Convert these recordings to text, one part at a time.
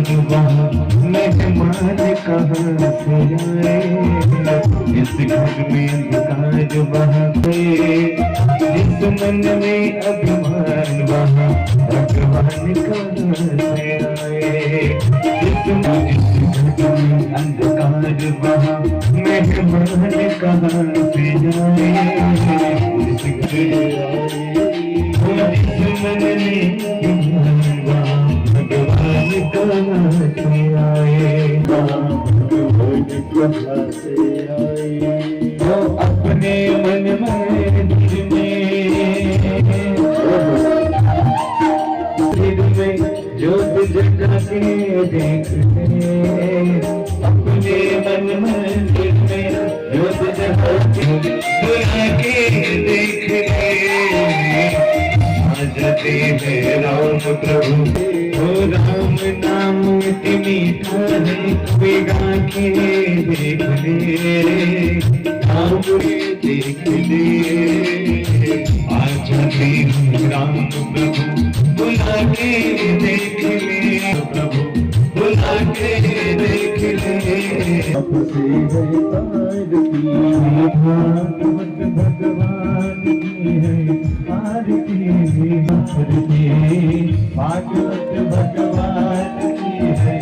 वहाँ मेहमान कहाँ से आए, इस घर में अंधकार वहाँ से, जिस मन में अभिमान वहाँ भगवान कहाँ से आए। इस घर में अंधकार वहाँ मेहमान कहाँ से आए, इस मन में भगवान कहाँ से आए, भगवान कहाँ से आए। तो अपने मन में दिल में ज्योत जगा के देख ले, अपने मन में दिल में ज्योत जगा के बुला के देख ले। आजते है राम प्रभु, ओ राम नाम मीठा है, गा के देख ले, राम देख ले। आजते है राम प्रभु, बुला के देख ले, प्रभु बुला के देख ले। आपसे है आरती, भागवत भगवान की है आरती, भागवत भगवान की है।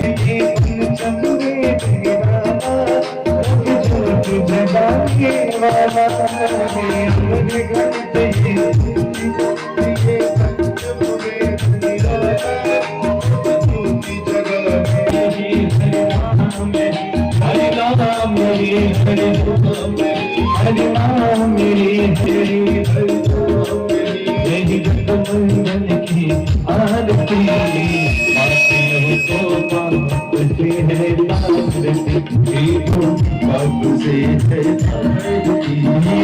चंद्रे ज्योत जगा के वाला मेरे घर पे हरि नाम मेरी हरि मेरी गंगन की आरती, आते हो तो बाप से है आरती, बाप से है आरती।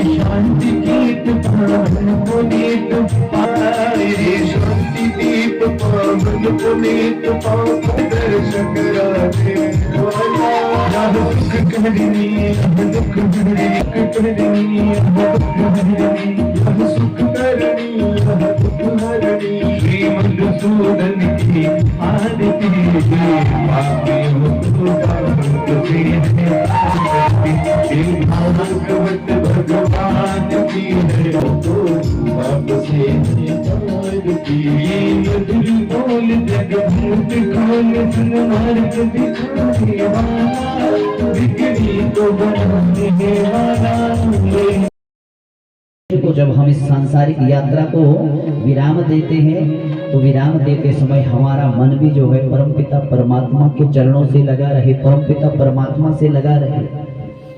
शांति गीत पावन पुनीत पाए, शांति गीत पावन पुनीत पाए, दर्शक राधे दुख करनी दुख करनी सुख करनी दुख हरनी, श्री मधुसूदन की आरती, भाग्य भागवत भगवान की है, बाप से मधुर बोल जगभूत खोल, सुन मार्ग दिखाने वाला, बिगड़ी तो बनाने वाला। को जब हम इस सांसारिक यात्रा को विराम देते हैं, तो विराम देते समय हमारा मन भी जो है परमपिता परमात्मा के चरणों से लगा रहे, परमपिता परमात्मा से लगा रहे।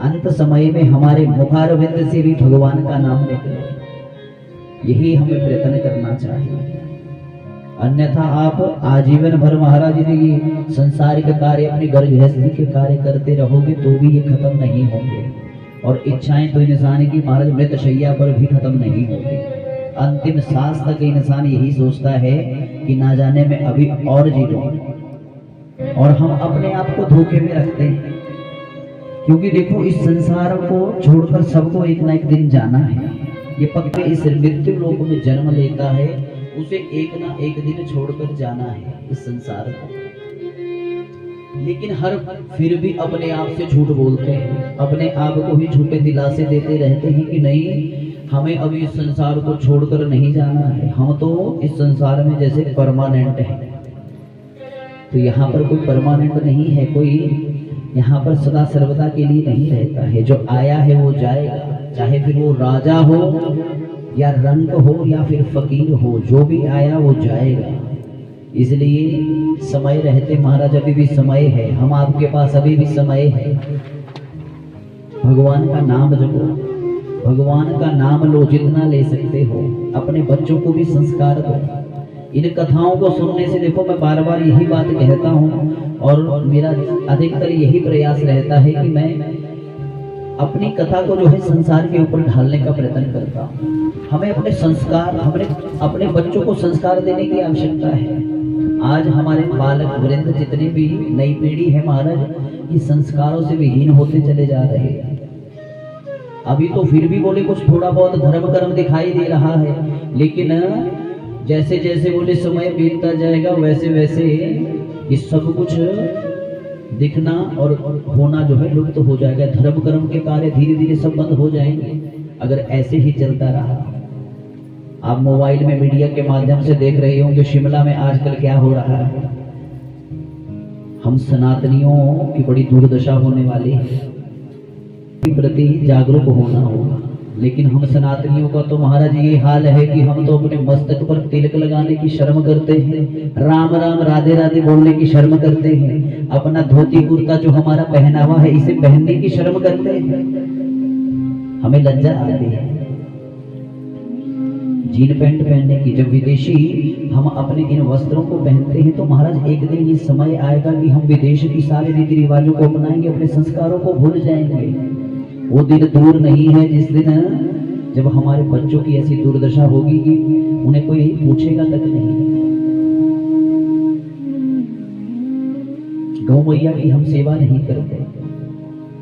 अंत समय में हमारे मुखारविंद से भी भगवान का नाम निकले, यही हमें प्रयत्न करना चाहिए। अन्यथा आप आजीवन भर महाराज जी संसारिक कार्य, अपनी गृहस्थी के कार्य करते रहोगे तो भी ये खत्म नहीं होंगे, और इच्छाएं तो इंसान की महाराज मृत शैया पर भी खत्म नहीं होगी। अंतिम सांस तक इंसान यही सोचता है कि ना जाने में अभी और जी लूं, और हम अपने आप को धोखे में रखते हैं। क्योंकि देखो, इस संसार को छोड़कर सबको एक ना एक दिन जाना है। ये पक्का इस मृत्यु लोक में जन्म लेता है, उसे एक ना एक दिन छोड़कर जाना है इस संसार को। लेकिन हर फिर भी अपने आप से झूठ बोलते हैं, अपने आप को ही झूठे दिलासे देते रहते हैं कि नहीं, हमें अभी इस संसार को छोड़कर नहीं जाना है, हम तो इस संसार में जैसे परमानेंट है। तो यहाँ पर कोई परमानेंट नहीं है, कोई यहाँ पर सदा सर्वदा के लिए नहीं रहता है। जो आया है वो जाएगा, चाहे फिर वो राजा हो या रंग हो या फिर फकीर हो, जो भी आया वो जाएगा। इसलिए समय रहते महाराज अभी भी समय है, हम आपके पास अभी भी समय है। भगवान का नाम जपो, भगवान का नाम लो, जितना ले सकते हो। अपने बच्चों को भी संस्कार दो। इन कथाओं को सुनने से देखो, मैं बार बार यही बात कहता हूँ और मेरा अधिकतर यही प्रयास रहता है कि मैं अपनी कथा को जो है संसार के ऊपर ढालने का प्रयत्न करता हूँ। हमें अपने संस्कार, अपने बच्चों को संस्कार देने की आवश्यकता है। आज हमारे बालक वृंद जितनी भी नई पीढ़ी है महाराज, ये संस्कारों से विहीन होते चले जा रहे हैं। अभी तो फिर भी बोले कुछ थोड़ा बहुत धर्म कर्म दिखाई दे रहा है, लेकिन जैसे जैसे बोले समय बीतता जाएगा वैसे वैसे ये सब कुछ दिखना और होना जो है लुप्त हो जाएगा। धर्म कर्म के कार्य धीरे धीरे सब बंद हो जाएंगे अगर ऐसे ही चलता रहा। आप मोबाइल में मीडिया के माध्यम से देख रहे होंगे शिमला में आजकल क्या हो रहा है। हम सनातनियों की बड़ी दुर्दशा होने वाली है, के प्रति जागरूक होना होगा। लेकिन हम सनातनियों का तो महाराज ये हाल है कि हम तो अपने मस्तक पर तिलक लगाने की शर्म करते हैं, राम राम राधे राधे बोलने की शर्म करते हैं, अपना धोती कुर्ता जो हमारा पहनावा है इसे पहनने की शर्म करते हैं। हमें लज्जा आती है जीन पैंट पहनने की। जब विदेशी हम अपने इन वस्त्रों को पहनते हैं तो महाराज एक दिन ये समय आएगा कि हम विदेश की सारे रीति रिवाजों को अपनाएंगे, अपने संस्कारों को भूल जाएंगे। वो दिन दूर नहीं है जिस दिन जब हमारे बच्चों की ऐसी दुर्दशा होगी कि उन्हें कोई पूछेगा तक नहीं। गौ मैया की हम सेवा नहीं करते,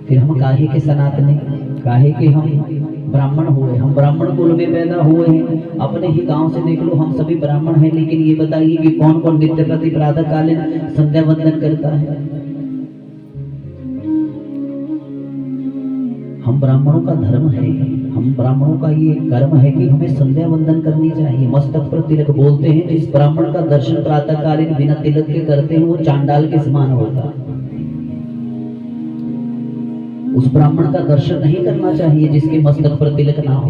फिर हम काहे के सनातनी, काहे के हम ब्राह्मण हुए। हम ब्राह्मण कुल में पैदा हुए हैं। अपने ही गांव से देख लो, हम सभी ब्राह्मण हैं। लेकिन ये बताइए कि कौन कौन नित्य प्रति प्रातः कालीन संध्या वंदन करता है? हम ब्राह्मणों का धर्म है, हम ब्राह्मणों का ये कर्म है कि हमें संध्या वंदन करनी चाहिए। मस्तक पर तिलक बोलते हैं, जिस ब्राह्मण का दर्शन प्रातः कालीन बिना तिलक के करते हैं वो चांडाल के समान होता। उस ब्राह्मण का दर्शन नहीं करना चाहिए जिसके मस्तक पर तिलक ना हो।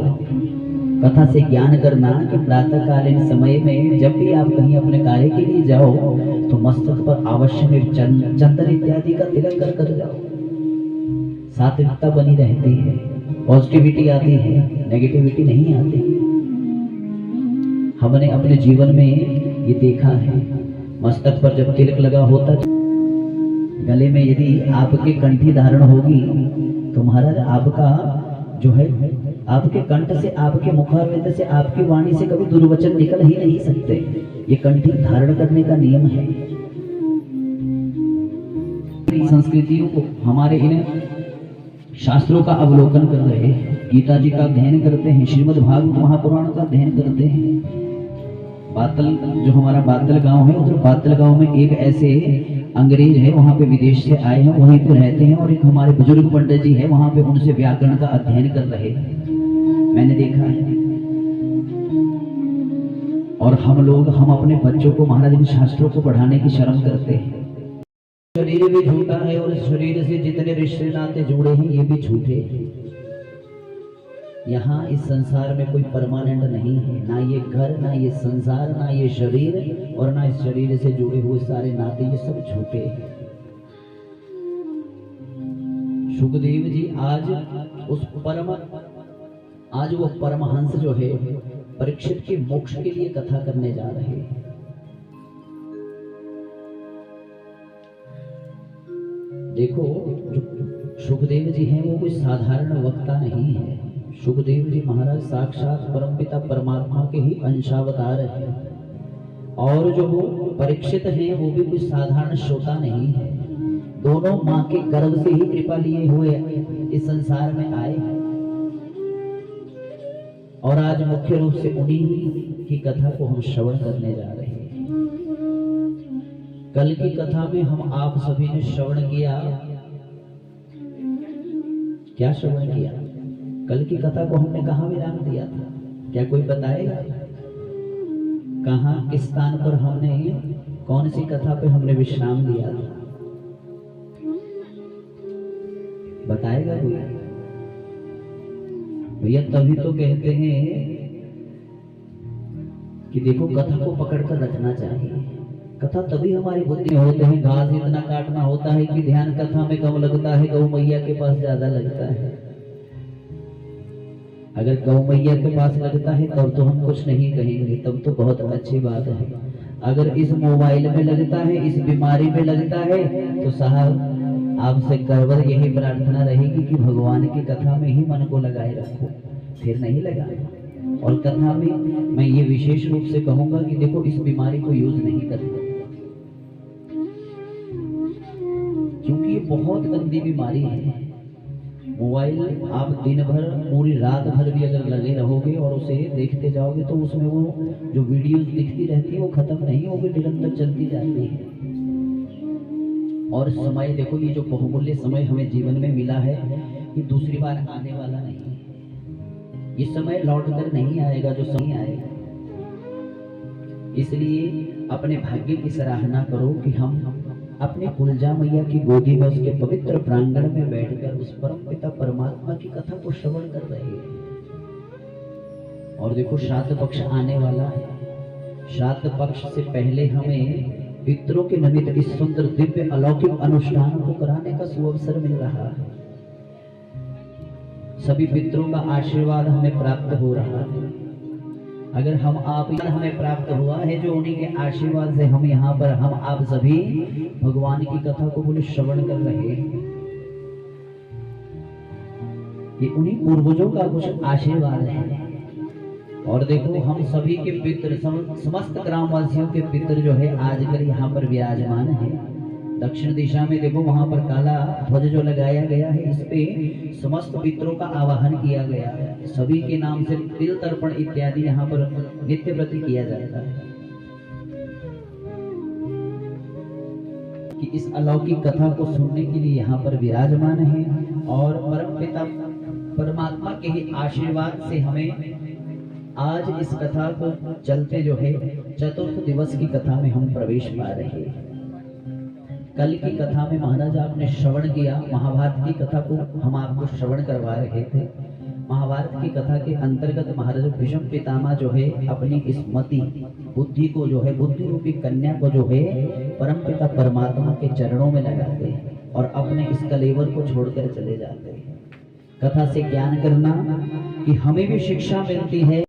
कथा से ज्ञान करना कि प्रातः कालीन समय में जब भी आप कहीं अपने कार्य के लिए जाओ तो मस्तक पर अवश्य में चंदन इत्यादि का तिलक कर जाओ। सात्विकता बनी रहती है, पॉजिटिविटी आती है, नेगेटिविटी नहीं आती। हमने अपने जीवन में ये देखा है। मस्तक पर जब तिलक लगा होता, गले में यदि आपके कंठी धारण होगी तो महाराज आपका जो है, आपके कंठ से, आपके मुखारविंद से, आपकी वाणी से कभी दुर्वचन निकल ही नहीं सकते। ये कंठी धारण करने का नियम है। संस्कृतियों को हमारे इन शास्त्रों का अवलोकन कर रहे हैं, गीता जी का अध्ययन करते हैं, श्रीमद् भागवत महापुराण का अध्ययन करते हैं। बातल, जो हमारा बातल गांव है, उधर बातल गांव में एक ऐसे अंग्रेज है, वहां पे विदेश से आए हैं, वहीं पे रहते हैं। और एक हमारे बुजुर्ग पंडित जी है, वहां पे उनसे व्याकरण का अध्ययन कर रहे हैं, मैंने देखा है। और हम अपने बच्चों को महाराज इन शास्त्रों को पढ़ाने की शर्म करते हैं। शरीर भी झूठा है और शरीर से जितने रिश्ते नाते जुड़े हैं ये भी झूठे हैं। यहाँ इस संसार में कोई परमानेंट नहीं है, ना ये घर, ना ये संसार, ना ये शरीर, और ना इस शरीर से जुड़े हुए सारे नाते, ये सब झूठे हैं। सुखदेव जी आज वो परमहंस जो है परीक्षित के मोक्ष के लिए कथा करने जा रहे हैं। देखो, जो सुखदेव जी हैं वो कोई साधारण वक्ता नहीं है। सुखदेव जी महाराज साक्षात परमपिता परमात्मा के ही अंशावतार हैं। और जो वो परीक्षित हैं वो भी कोई साधारण श्रोता नहीं है। दोनों माँ के गर्भ से ही कृपा लिए हुए इस संसार में आए हैं। और आज मुख्य रूप से उन्हीं की कथा को हम श्रवण करने जा रहे हैं। कल की कथा में हम आप सभी ने श्रवण किया। क्या श्रवण किया? कल की कथा को हमने कहाँ विराम दिया था? क्या कोई बताएगा? कहाँ, किस स्थान पर हमने, कौन सी कथा पे हमने विश्राम लिया था? बताएगा कोई? भैया तभी तो कहते हैं कि देखो कथा को पकड़ कर रखना चाहिए। कथा तभी हमारी बुद्धि में होते हैं। घास इतना काटना होता है कि ध्यान कथा में कम लगता है, गौ मैया के पास ज्यादा लगता है। अगर गौ मैया के पास लगता है तब तो हम कुछ नहीं कहेंगे, तब तो बहुत अच्छी बात है। अगर इस मोबाइल में लगता है, इस बीमारी में लगता है, तो साहब आपसे करवर यही प्रार्थना रहेगी कि भगवान की कथा में ही मन को लगाए रखो, फिर नहीं लगाना। और कथा में मैं ये विशेष रूप से कहूंगा कि देखो इस बीमारी को यूज नहीं करना, क्योंकि ये बहुत गंदी बीमारी है। मोबाइल आप दिन भर, पूरी रात भर भी अगर लगे रहोगे और उसे देखते जाओगे तो उसमें वो जो वीडियोस दिखती रहती है वो खत्म नहीं होगी, निरंतर चलती जाती है। और समय देखो, ये जो बहुमूल्य समय हमें जीवन में मिला है ये दूसरी बार आने वाला नहीं है। ये समय लौट कर नहीं आएगा जो समय आएगा। इसलिए अपने भाग्य की सराहना करो कि हम अपने कुलजा मैया की गोदी में उसके पवित्र प्रांगण में बैठकर उस परम पिता परमात्मा की कथा को श्रवण कर रहे हैं। और देखो श्राद्ध पक्ष आने वाला है। श्राद्ध पक्ष से पहले हमें पितरों के निमित्त इस सुंदर दिव्य अलौकिक अनुष्ठान को कराने का सुअवसर मिल रहा है। सभी पितरों का आशीर्वाद हमें प्राप्त हो रहा है। अगर हम आप हमें प्राप्त हुआ है जो उन्हीं के आशीर्वाद से हम यहाँ पर हम आप सभी भगवान की कथा को बोले श्रवण कर रहे हैं। ये उन्हीं पूर्वजों का कुछ आशीर्वाद है। और देखो हम सभी के पितृ समस्त ग्रामवासियों के पितृ जो है आजकल यहाँ पर विराजमान है। दक्षिण दिशा में देखो वहां पर काला ध्वज जो लगाया गया है, इस पे समस्त पितरों का आवाहन किया गया है। सभी के नाम से तिल तर्पण इत्यादि यहाँ पर नित्य प्रति किया जाता है कि इस अलौकिक कथा को सुनने के लिए यहाँ पर विराजमान है। और परम पिता परमात्मा के ही आशीर्वाद से हमें आज इस कथा को चलते जो है चतुर्थ दिवस की कथा में हम प्रवेश पा रहे हैं। कल की कथा में महाराज आपने श्रवण किया, महाभारत की कथा को हम आपको श्रवण करवा रहे थे। महाभारत की कथा के अंतर्गत महाराज भीष्म पितामह जो है अपनी इस मति बुद्धि को जो है बुद्धि रूपी कन्या को जो है परम पिता परमात्मा के चरणों में लगाते हैं और अपने इस कलेवर को छोड़कर चले जाते हैं। कथा से ज्ञान करना कि हमें भी शिक्षा मिलती है।